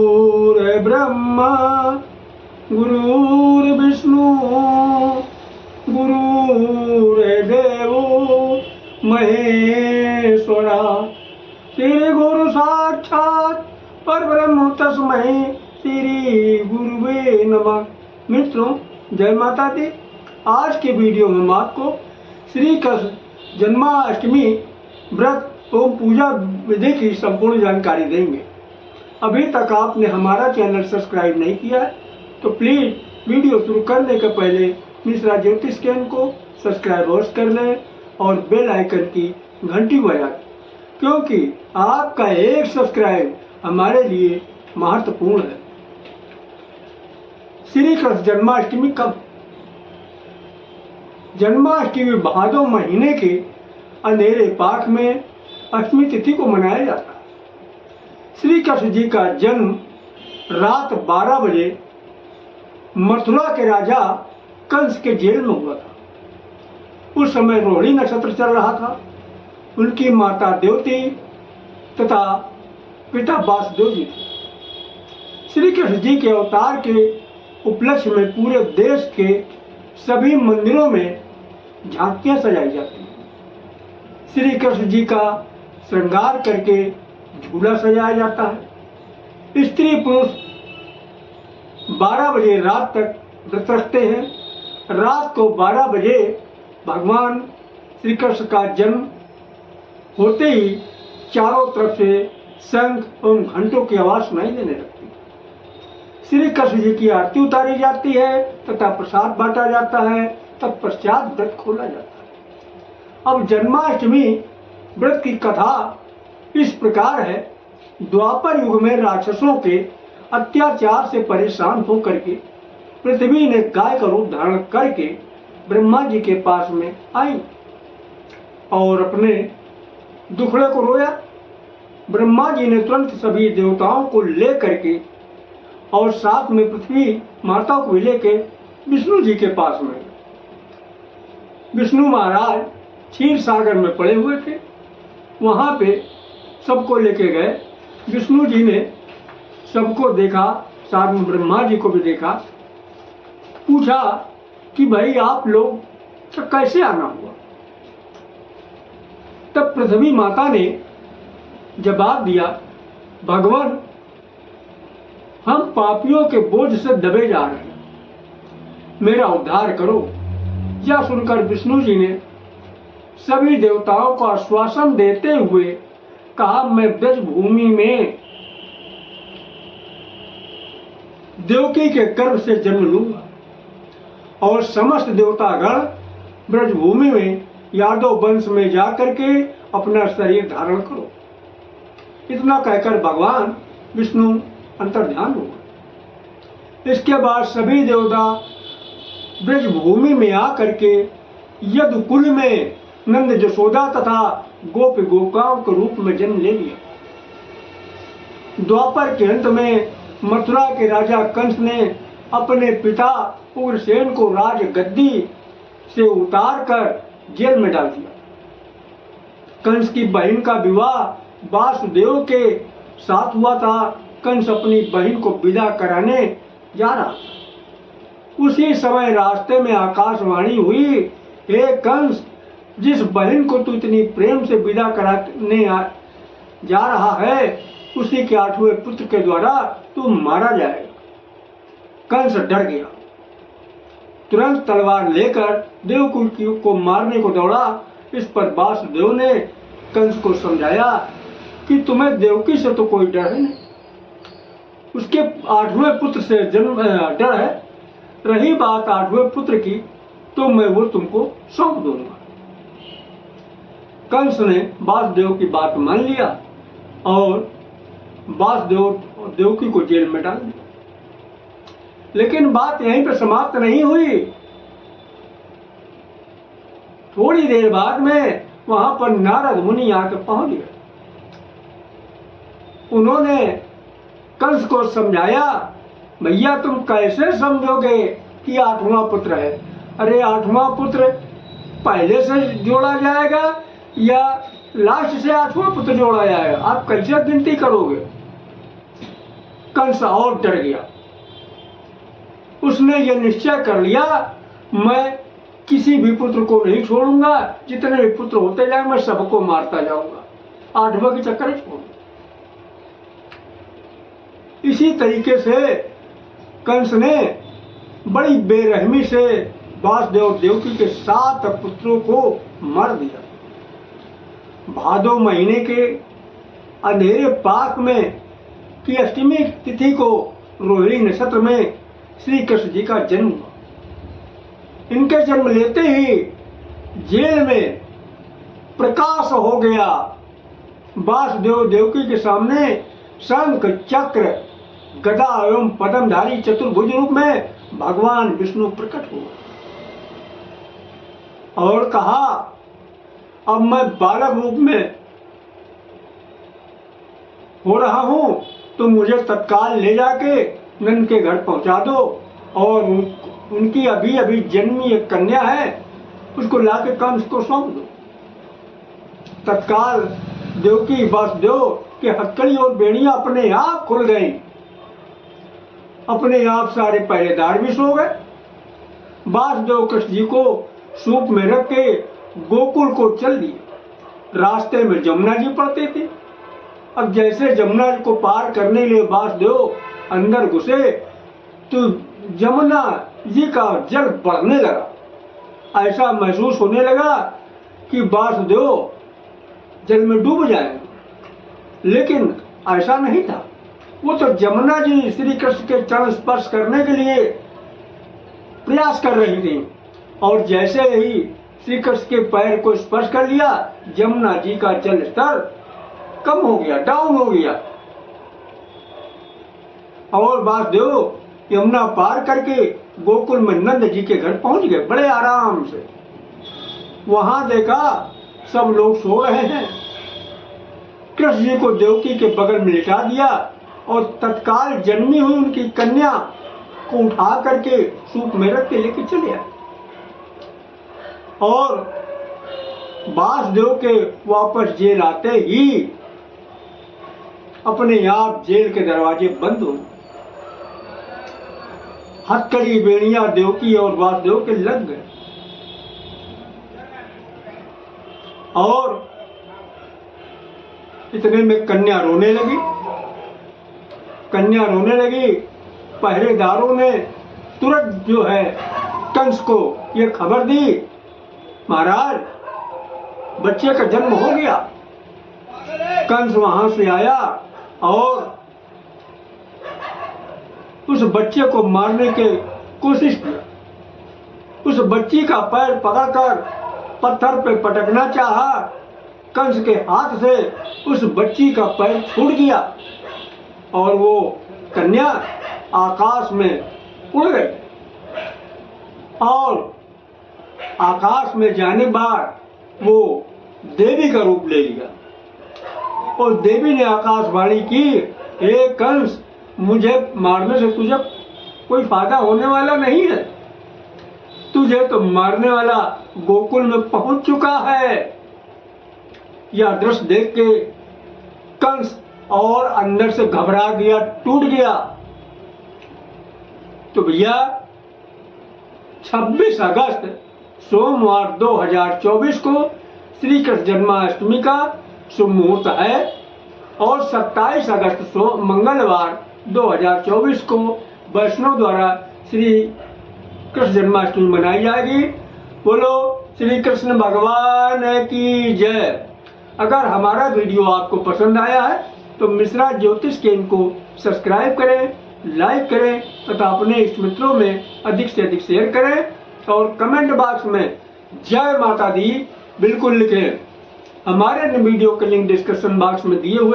गुरुर्ब्रह्मा गुरुर्विष्णु गुरुर्देवो महेश्वरा। श्री गुरु साक्षात परब्रह्म तस्मै श्री गुरुवे नमः। मित्रों, जय माता दी। आज के वीडियो में हम आपको श्री कृष्ण जन्माष्टमी व्रत एवं पूजा विधि की संपूर्ण जानकारी देंगे। अभी तक आपने हमारा चैनल सब्सक्राइब नहीं किया है तो प्लीज़ वीडियो शुरू करने के पहले मिश्रा ज्योतिष चैनल को सब्सक्राइब अवश्य कर लें और बेल आइकन की घंटी बजा दें, क्योंकि आपका एक सब्सक्राइब हमारे लिए महत्वपूर्ण है। श्री कृष्ण जन्माष्टमी कब? जन्माष्टमी भादो महीने के अंधेरे पाक में अष्टमी तिथि को मनाया जाता है। श्री कृष्ण जी का जन्म रात 12 बजे मथुरा के राजा कंस के जेल में हुआ था। उस समय रोहिणी नक्षत्र चल रहा था। उनकी माता देवती तथा पिता वासुदेव जी थे। श्री कृष्ण जी के अवतार के उपलक्ष्य में पूरे देश के सभी मंदिरों में झांकियां सजाई जाती हैं। श्री कृष्ण जी का श्रृंगार करके झूला सजाया जाता है। स्त्री पुरुष 12 बजे रात तक व्रत रखते हैं। रात को 12 बजे भगवान श्री कृष्ण का जन्म होते ही चारों तरफ से शंख एवं घंटों की आवाज सुनाई देने लगती है। श्री कृष्ण जी की आरती उतारी जाती है तथा प्रसाद बांटा जाता है। तत्पश्चात व्रत खोला जाता है। अब जन्माष्टमी व्रत की कथा इस प्रकार है। द्वापर युग में राक्षसों के अत्याचार से परेशान होकर के पृथ्वी ने गाय का रूप धारण करके ब्रह्मा जी के पास में आई और अपने दुखड़े को रोया। ब्रह्मा जी ने तुरंत सभी देवताओं को ले करके और साथ में पृथ्वी माता को भी लेके विष्णु जी के पास में। विष्णु महाराज क्षीर सागर में पड़े हुए थे। वहां पे सबको लेके गए। विष्णु जी ने सबको देखा, साथ में ब्रह्मा जी को भी देखा। पूछा कि भाई आप लोग तो कैसे आना हुआ? तब पृथ्वी माता ने जवाब दिया, भगवान हम पापियों के बोझ से दबे जा रहे हैं, मेरा उद्धार करो। यह सुनकर विष्णु जी ने सभी देवताओं को आश्वासन देते हुए कहा, मैं ब्रज भूमि में देवकी के गर्भ से जन्म लूंगा और समस्त देवतागण ब्रज भूमि में यादव वंश में जाकर के अपना शरीर धारण करो। इतना कहकर भगवान विष्णु अंतर्ध्यान हुआ। इसके बाद सभी देवता ब्रज भूमि में आकर के यदुकुल में नंद जशोदा तथा गोप गोपिकाओं के रूप में जन्म ले लिया। द्वापर के अंत में मथुरा के राजा कंस ने अपने पिता उग्रसेन को राज गद्दी से उतार कर जेल में डाल दिया। कंस की बहन का विवाह वासुदेव के साथ हुआ था। कंस अपनी बहन को विदा कराने जा रहा था। उसी समय रास्ते में आकाशवाणी हुई, हे कंस, जिस बहन को तू इतनी प्रेम से विदा कराने जा रहा है उसी के 8वें पुत्र के द्वारा तू मारा जाएगा। कंस डर गया। तुरंत तलवार लेकर देवकी को मारने को दौड़ा। इस पर वासुदेव ने कंस को समझाया कि तुम्हें देवकी से तो कोई डर है नहीं, उसके 8वें पुत्र से जन्म डर है। रही बात 8वें पुत्र की तो मैं वो तुमको सौंप दूंगा। कंस ने वासुदेव की बात मान लिया और वासुदेव देवकी को जेल में डाल दिया। लेकिन बात यहीं पर समाप्त नहीं हुई। थोड़ी देर बाद में वहां पर नारद मुनि आकर पहुंच गए। उन्होंने कंस को समझाया, भैया तुम कैसे समझोगे कि 8वां पुत्र है? अरे 8वां पुत्र पहले से जोड़ा जाएगा या लास्ट से 8वां पुत्र जोड़ा जाएगा? आप कैसे गिनती करोगे? कंस और डर गया। उसने यह निश्चय कर लिया, मैं किसी भी पुत्र को नहीं छोड़ूंगा, जितने भी पुत्र होते जाए मैं सबको मारता जाऊंगा, आठवां के चक्कर छोड़ूंगा। इसी तरीके से कंस ने बड़ी बेरहमी से वासुदेव देवकी के 7 पुत्रों को मार दिया। भादो महीने के अंधेरे पाक में की अष्टमी तिथि को रोहिणी नक्षत्र में श्री कृष्ण जी का जन्म हुआ। इनके जन्म लेते ही जेल में प्रकाश हो गया। वासुदेव देवकी के सामने शंख चक्र गदा एवं पद्मधारी चतुर्भुज रूप में भगवान विष्णु प्रकट हुए और कहा, अब मैं बालक रूप में हो रहा हूं, तो मुझे तत्काल ले जाके नंद के घर पहुंचा दो और उनकी अभी अभी जन्मी एक कन्या है, उसको लाके कंस को सौंप दो। तत्काल देवकी वासुदेव के हथकड़ी और बेड़ियां अपने आप खुल गई। अपने आप सारे पहरेदार भी सो गए। वासुदेव कृष्ण जी को सूप में रख के गोकुल को चल दिए। रास्ते में जमुना जी पड़ते थे। अब जैसे जमुना जी को पार करने के लिए वासुदेव अंदर घुसे तो जमुना जी का जल बढ़ने लगा। ऐसा महसूस होने लगा कि वासुदेव जल में डूब जाएंगे, लेकिन ऐसा नहीं था। वो तो जमुना जी श्री कृष्ण के चरण स्पर्श करने के लिए प्रयास कर रही थी और जैसे ही श्री कृष्ण के पैर को स्पर्श कर लिया, जमुना जी का जल स्तर कम हो गया, डाउन हो गया और वासुदेव यमुना पार करके गोकुल में नंद जी के घर पहुंच गए बड़े आराम से। वहां देखा सब लोग सो रहे हैं। कृष्ण जी को देवकी के बगल में लिटा दिया और तत्काल जन्मी हुई उनकी कन्या को उठा करके सूप में रख के लेके चले आए और वासुदेव के वापस जेल आते ही अपने आप जेल के दरवाजे बंद हो। हथकड़ी बेड़ियां देवकी और वासुदेव के लग गए और इतने में कन्या रोने लगी। कन्या रोने लगी। पहरेदारों ने तुरंत जो है कंस को ये खबर दी, महाराज बच्चे का जन्म हो गया। कंस वहां से आया और उस बच्चे को मारने की कोशिश की। उस बच्ची का पैर पकड़कर पत्थर पे पटकना चाहा। कंस के हाथ से उस बच्ची का पैर छूट गया और वो कन्या आकाश में उड़ गई और आकाश में जाने बाद वो देवी का रूप ले लिया और देवी ने आकाशवाणी की, हे कंस, मुझे मारने से तुझे कोई फायदा होने वाला नहीं है। तुझे तो मारने वाला गोकुल में पहुंच चुका है। यह दृश्य देख के कंस और अंदर से घबरा गया, टूट गया। तो भैया 26 अगस्त सोमवार 2024 को श्री कृष्ण जन्माष्टमी का शुभ मुहूर्त है और 27 अगस्त मंगलवार 2024 को वैष्णव द्वारा श्री कृष्ण जन्माष्टमी मनाई जाएगी। बोलो श्री कृष्ण भगवान की जय। अगर हमारा वीडियो आपको पसंद आया है तो मिश्रा ज्योतिष के इनको सब्सक्राइब करें, लाइक करें तथा अपने इष्ट मित्रों में अधिक से अधिक शेयर करें और कमेंट बॉक्स में जय माता दी बिल्कुल लिखें। हमारे वीडियो के लिंक डिस्क्रिप्शन बॉक्स में दिए हुए